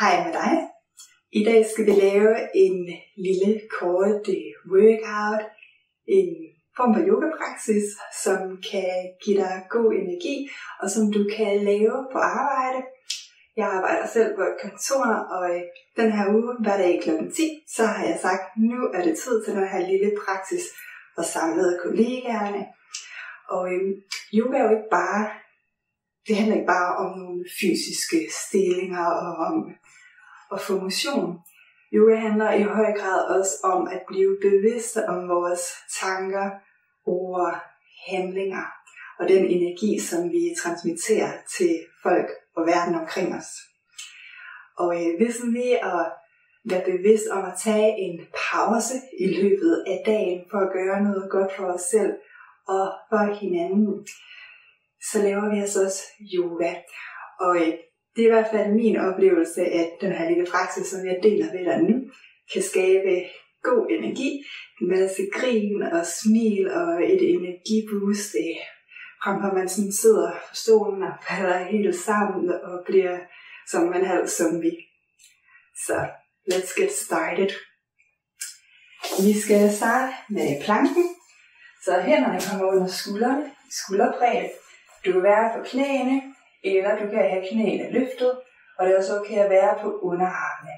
Hej med dig. I dag skal vi lave en lille kort workout, en form for yogapraksis, som kan give dig god energi, og som du kan lave på arbejde. Jeg arbejder selv på et kontor, og den her uge, hver dag kl. 10, så har jeg sagt, nu er det tid til den her lille praksis og samlet kollegaerne. Og yoga er jo ikke bare, det handler ikke bare om nogle fysiske stillinger og om at få motion. Yoga handler i høj grad også om at blive bevidste om vores tanker, ord, handlinger og den energi, som vi transmitterer til folk og verden omkring os. Og ved sådan lige at være bevidst om at tage en pause i løbet af dagen for at gøre noget godt for os selv og for hinanden, så laver vi altså også yoga. Og det er i hvert fald min oplevelse, at den her lille praksis, som jeg deler ved dig nu, kan skabe god energi, en masse grin og smil og et energiboost, frem for man sådan sidder på stolen og falder helt sammen og bliver som en halv zombie. Så let's get started. Vi skal starte med planken. Så hænderne kommer under skuldrene, skulderbredde. Du kan være på knæene, eller du kan have knæene løftet, og det er også okay at være på underarmene.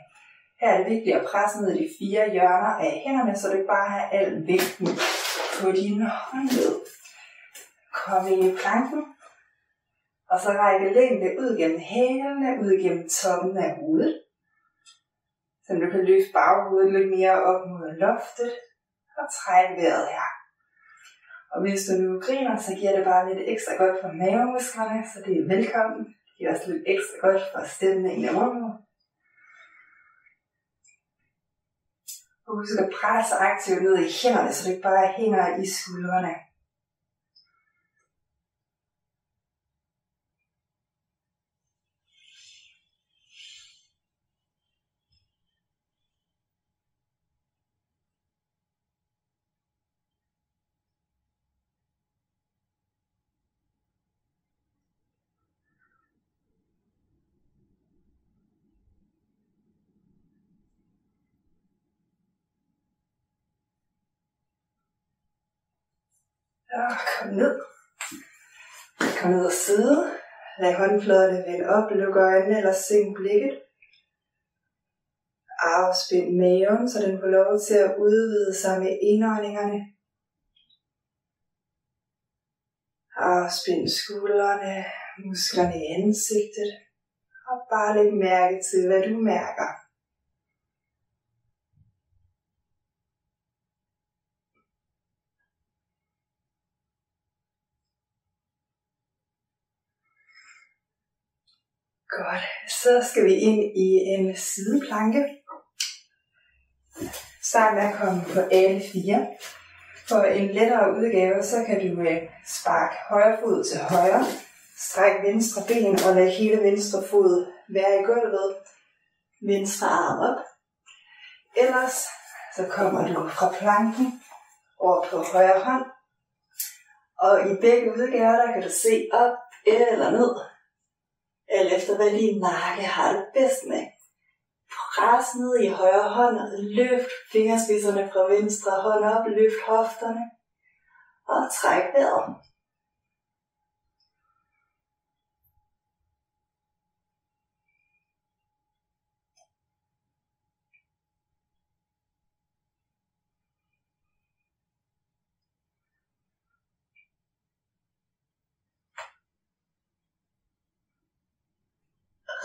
Her er det vigtigt at presse ned de 4 hjørner af hænderne, så du ikke bare har al vægten på dine håndled. Kom i planken, og så række længde ud gennem hælene, ud gennem toppen af hovedet. Så du kan løfte baghovedet lidt mere op mod loftet, og træk vejret her. Og hvis du nu griner, så giver det bare lidt ekstra godt for mavemusklerne, så det er velkommen. Det giver også lidt ekstra godt for stemningen af munden. Og husk at presse aktivt ned i hænderne, så det ikke bare hænger i skuldrene. Kom ned. Kom ned og sidde. Lad håndfladerne vende op, luk øjnene eller sænk blikket. Afspind maven, så den får lov til at udvide sig med indåndingerne. Afspind skuldrene, musklerne i ansigtet. Og bare læg mærke til, hvad du mærker. Godt, så skal vi ind i en sideplanke. Start med at komme på alle 4. For en lettere udgave, så kan du sparke højre fod til højre. Stræk venstre ben og lad hele venstre fod være i gulvet. Venstre arm op. Ellers så kommer du fra planken over på højre hånd. Og i begge udgaver, der kan du se op eller ned. Alt efter hvad din nakke har det bedst med. Pres ned i højre hånd og løft fingerspidserne fra venstre hånd op, løft hofterne og træk vejret.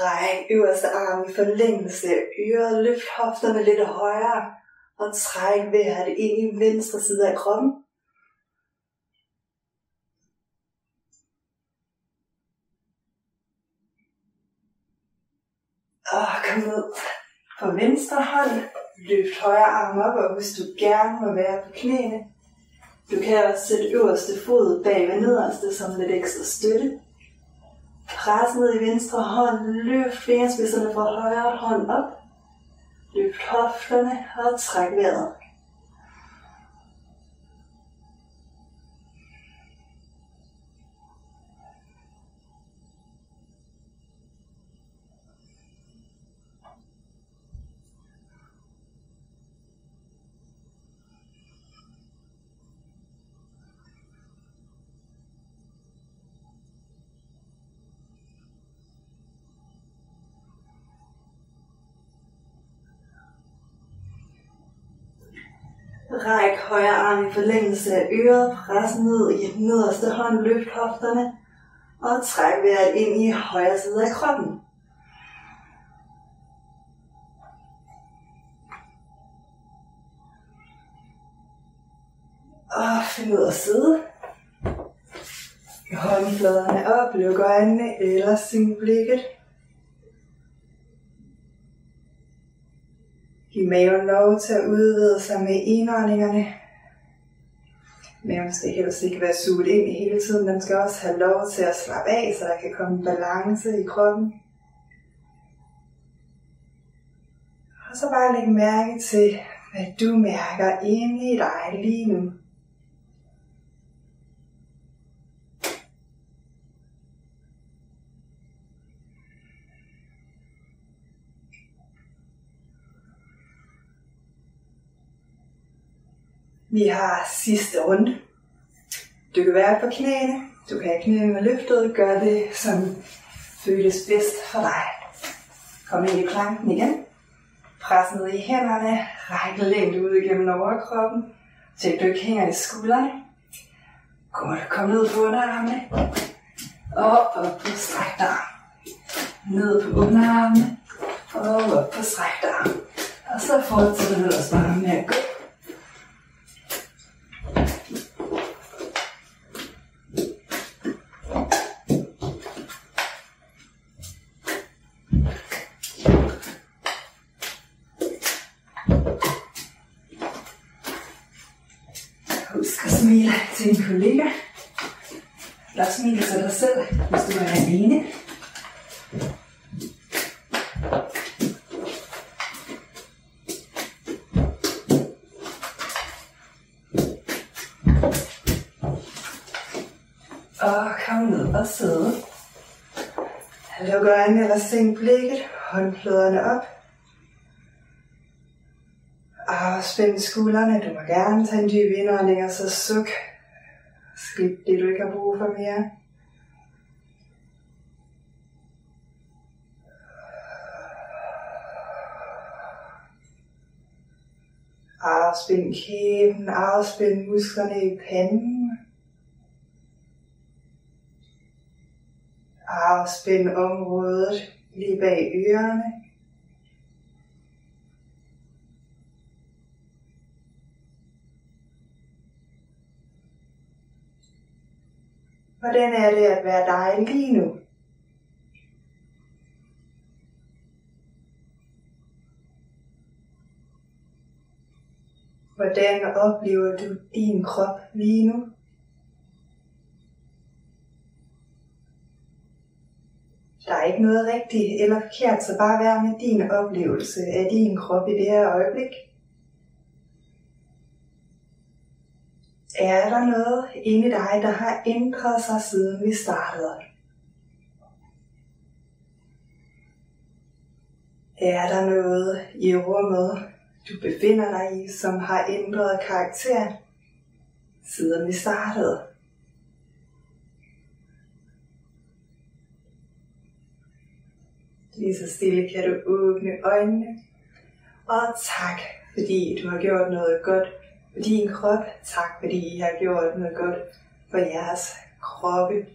Ræk øverste arm i forlængelse af øret, løft hofterne lidt højere og træk vejret ind i venstre side af kroppen. Og kom ned på venstre hånd, løft højre arm op, og hvis du gerne må være på knæene, du kan også sætte øverste fod bag ved nederste som lidt ekstra støtte. Pres ned i venstre hånd, løft fingerspidserne fra højre hånd op. Løft hofterne og træk vejret. Ræk højre arm i forlængelse af øret, pres ned i den nederste hånd, løft hofterne og træk vejret ind i højre side af kroppen. Og find ud af at sidde. Håndfladerne op, luk øjnene eller sænk blikket. Giv maven lov til at udvide sig med indåndingerne. Maven skal helst ikke være suget ind hele tiden. Den skal også have lov til at slappe af, så der kan komme balance i kroppen. Og så bare læg mærke til, hvad du mærker inde i dig lige nu. Vi har sidste runde. Du kan være på knæene. Du kan have knæene løftet. Gør det, som føles bedst for dig. Kom ind i planken igen. Pres ned i hænderne. Ræk længt ud igennem overkroppen. Tjek du ikke hænger i skuldrene. Kom ned på underarmene. Og op på strækte arm. Ned på underarmene. Og op på strækte arm. Og så fortsætter du ellers bare med at gå. Husk at smile til en kollega. Eller smile til dig selv, hvis du er alene. Og kom ned og sidde. Luk øjnene eller sænk blikket. Håndfladerne op. Afspænd skuldrene. Du må gerne tage en dyb indånding og så suk. Slip det du ikke har brug for mere. Afspænd kæben. Afspænd musklerne i panden. Afspænd området lige bag ørerne. Hvordan er det at være dig lige nu? Hvordan oplever du din krop lige nu? Der er ikke noget rigtigt eller forkert, så bare vær med din oplevelse af din krop i det her øjeblik. Er der noget inde i dig, der har ændret sig siden vi startede? Er der noget i rummet, du befinder dig i, som har ændret karakter siden vi startede? Lige så stille kan du åbne øjnene. Og tak, fordi du har gjort noget godt for din krop. Tak, fordi I har gjort noget godt for jeres kroppe.